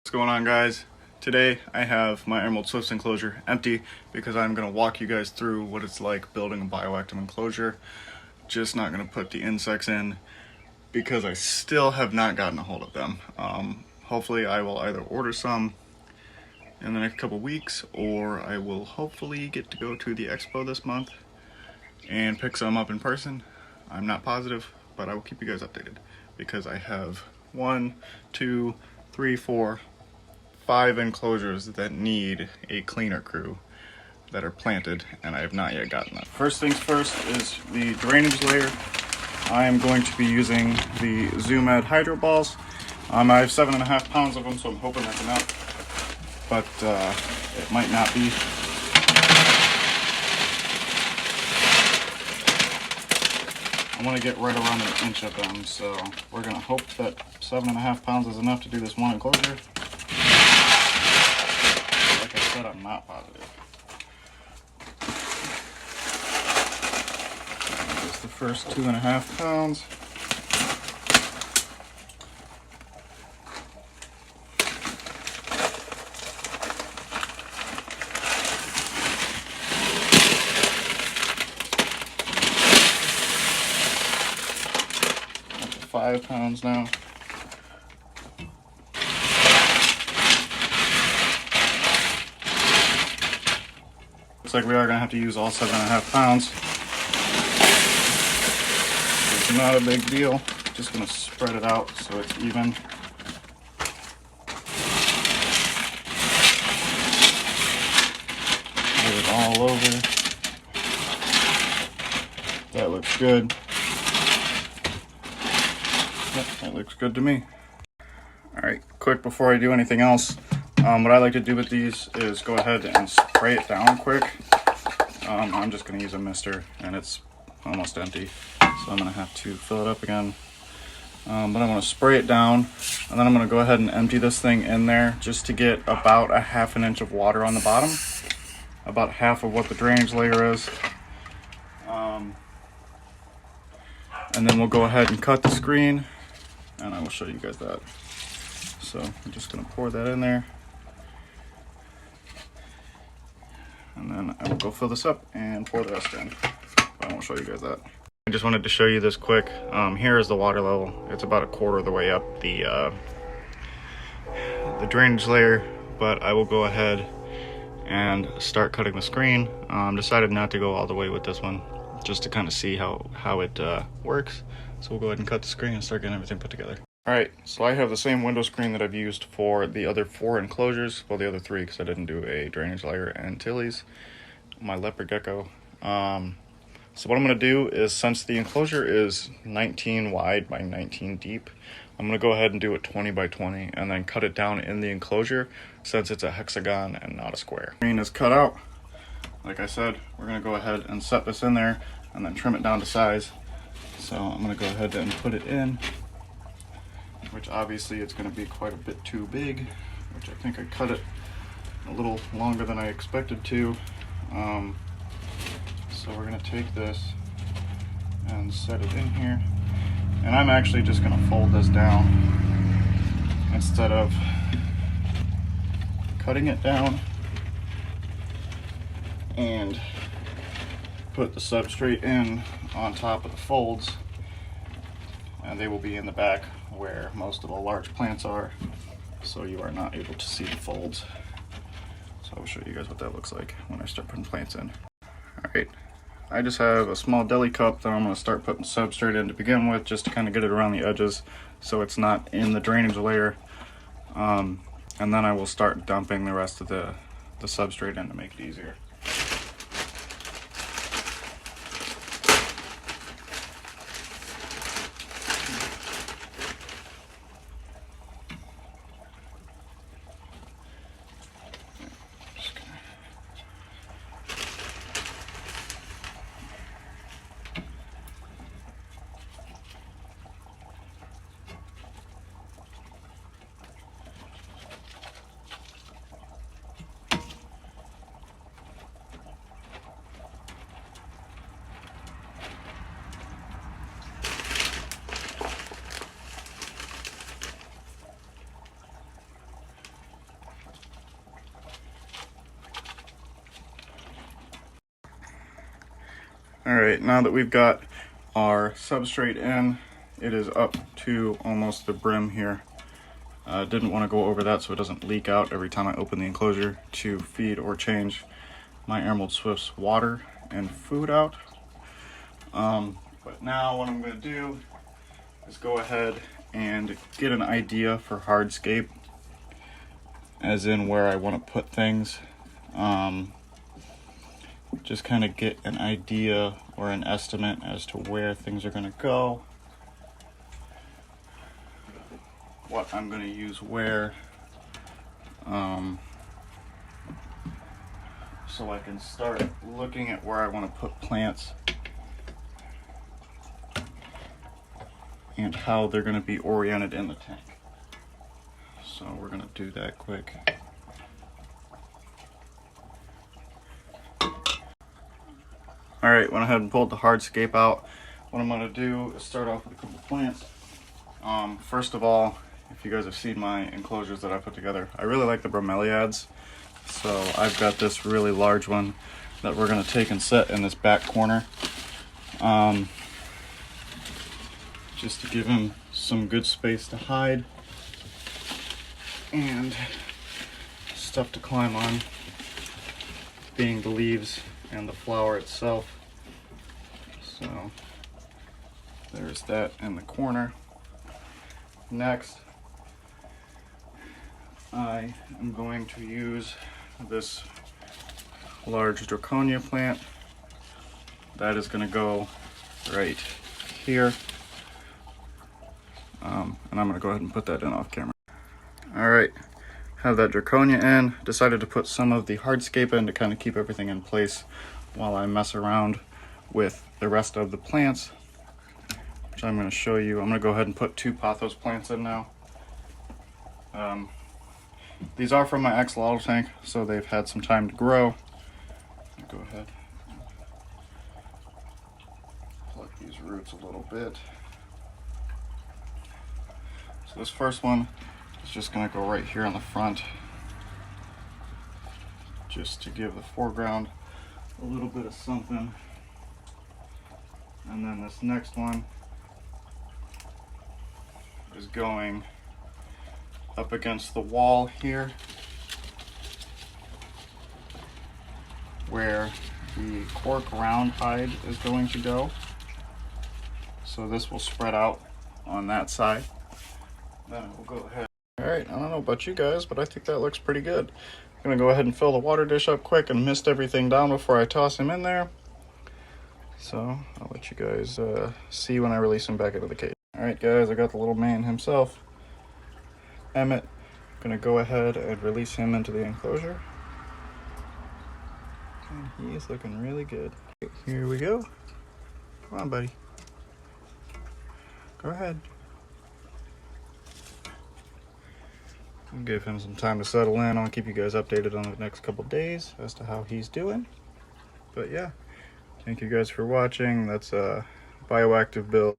What's going on, guys? Today I have my Emerald Swifts enclosure empty because I'm going to walk you guys through what it's like building a bioactive enclosure. Just not going to put the insects in because I still have not gotten a hold of them. Hopefully I will either order some in the next couple weeks, or I will hopefully get to go to the expo this month and pick some up in person. I'm not positive, but I will keep you guys updated because I have 1, 2, 3, 4, 5 enclosures that need a cleaner crew that are planted, and I have not yet gotten that. First things first is the drainage layer. I am going to be using the Zoom-Ed Hydro Balls. I have 7.5 pounds of them, so I'm hoping that's enough, but it might not be. I want to get right around an inch of them, so we're going to hope that 7.5 pounds is enough to do this one enclosure. Like I said, I'm not positive. Here's the first 2.5 pounds. Up to 5 pounds now. Looks like we are going to have to use all 7.5 pounds. It's not a big deal. Just going to spread it out so it's even. Get it all over. That looks good. Yep, that looks good to me. Alright, quick before I do anything else. What I like to do with these is go ahead and spray it down quick. I'm just going to use a mister, and it's almost empty, so I'm going to have to fill it up again. But I'm going to spray it down, and then I'm going to go ahead and empty this thing in there just to get about 1/2 inch of water on the bottom, about half of what the drainage layer is. And then we'll go ahead and cut the screen, and I will show you guys that. So I'm just going to pour that in there. And then I will go fill this up and pour the rest in. But I won't show you guys that. I just wanted to show you this quick. Here is the water level. It's about 1/4 of the way up the drainage layer, but I will go ahead and start cutting the screen. Decided not to go all the way with this one, just to kind of see how it works. So we'll go ahead and cut the screen and start getting everything put together. Alright, so I have the same window screen that I've used for the other 4 enclosures. Well, the other 3, because I didn't do a drainage layer and tillies. My leopard gecko. So what I'm going to do is, since the enclosure is 19 wide by 19 deep, I'm going to go ahead and do it 20 by 20 and then cut it down in the enclosure since it's a hexagon and not a square. Screen is cut out. Like I said, we're going to go ahead and set this in there and then trim it down to size. So I'm going to go ahead and put it in, which obviously it's going to be quite a bit too big, which I think I cut it a little longer than I expected to. So we're going to take this and set it in here, and I'm actually just going to fold this down instead of cutting it down and put the substrate in on top of the folds, and they will be in the back where most of the large plants are, so you are not able to see the folds. So I'll show you guys what that looks like when I start putting plants in. Alright, I just have a small deli cup that I'm going to start putting substrate in to begin with, just to kind of get it around the edges so it's not in the drainage layer. And then I will start dumping the rest of the substrate in to make it easier. Alright, now that we've got our substrate in, it is up to almost the brim here. Didn't want to go over that so it doesn't leak out every time I open the enclosure to feed or change my Emerald Swift's water and food out. But now what I'm going to do is go ahead and get an idea for hardscape, as in where I want to put things. Just kind of get an idea or an estimate as to where things are going to go, what I'm going to use where, so I can start looking at where I want to put plants and how they're going to be oriented in the tank. So we're going to do that quick. Alright, went ahead and pulled the hardscape out. What I'm going to do is start off with a couple plants. First of all, if you guys have seen my enclosures that I put together, I really like the bromeliads. So I've got this really large one that we're going to take and set in this back corner. Just to give him some good space to hide and stuff to climb on, being the leaves and the flower itself. So there's that in the corner. Next, I am going to use this large Draconia plant. That is going to go right here. And I'm going to go ahead and put that in off camera. Alright, have that Draconia in. Decided to put some of the hardscape in to kind of keep everything in place while I mess around with the rest of the plants, which I'm going to show you. I'm going to go ahead and put 2 pothos plants in now. These are from my axolotl tank, so they've had some time to grow. Go ahead and pluck these roots a little bit. So this first one is just going to go right here in the front, just to give the foreground a little bit of something. And then this next one is going up against the wall here, where the cork round hide is going to go. So this will spread out on that side. Then we'll go ahead. Alright, I don't know about you guys, but I think that looks pretty good. I'm going to go ahead and fill the water dish up quick and mist everything down before I toss him in there. So I'll let you guys see when I release him back into the cage. Alright guys, I got the little man himself, Emmett. I'm going to go ahead and release him into the enclosure. And he's looking really good. Here we go. Come on, buddy. Go ahead. I'll give him some time to settle in. I'll keep you guys updated on the next couple days as to how he's doing. But yeah, thank you guys for watching. That's a Bioactive build.